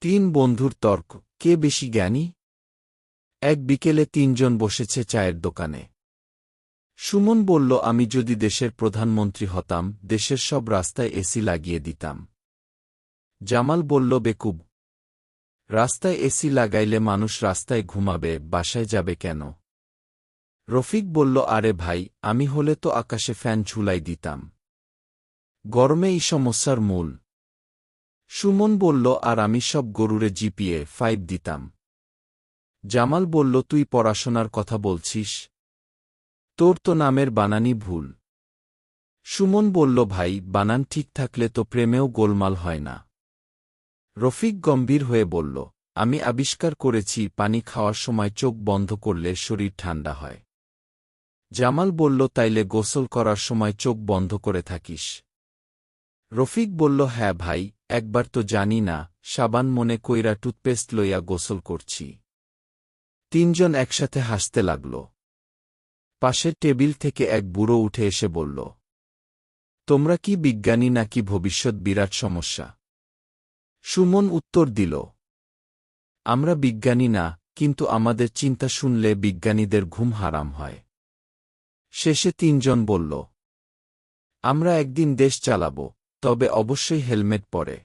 তিন বন্ধুর তর্ক, কে বেশি জ্ঞানী? এক বিকেলে তিনজন বসেছে চায়ের দোকানে। সুমন বলল, আমি যদি দেশের প্রধানমন্ত্রী হতাম, দেশের সব রাস্তায় এসি লাগিয়ে দিতাম। জামাল বলল, বেকুব, রাস্তায় এসি লাগাইলে মানুষ রাস্তায় ঘুমাবে, বাসায় যাবে কেন? রফিক বলল, আরে ভাই, আমি হলে তো আকাশে ফ্যান ঝুলাই দিতাম। গরমে এই সমস্যার মূল। সুমন বলল, আর আমি সব গরুরে জিপিএ 5 দিতাম। জামাল বলল, তুই পড়াশোনার কথা বলছিস? তোর তো নামের বানানই ভুল। সুমন বলল, ভাই, বানান ঠিক থাকলে তো প্রেমেও গোলমাল হয় না। রফিক গম্ভীর হয়ে বলল, আমি আবিষ্কার করেছি পানি খাওয়ার সময় চোখ বন্ধ করলে শরীর ঠান্ডা হয়। জামাল বলল, তাইলে গোসল করার সময় চোখ বন্ধ করে থাকিস? রফিক বলল, হ্যাঁ ভাই, একবার তো জানি না, সাবান মনে কইরা টুথপেস্ট লইয়া গোসল করছি। তিনজন একসাথে হাসতে লাগল। পাশের টেবিল থেকে এক বুড়ো উঠে এসে বলল, তোমরা কি বিজ্ঞানী নাকি ভবিষ্যৎ বিরাট সমস্যা? সুমন উত্তর দিল, আমরা বিজ্ঞানী না, কিন্তু আমাদের চিন্তা শুনলে বিজ্ঞানীদের ঘুম হারাম হয়। শেষে তিনজন বলল, আমরা একদিন দেশ চালাব, তবে অবশ্যই হেলমেট পরে।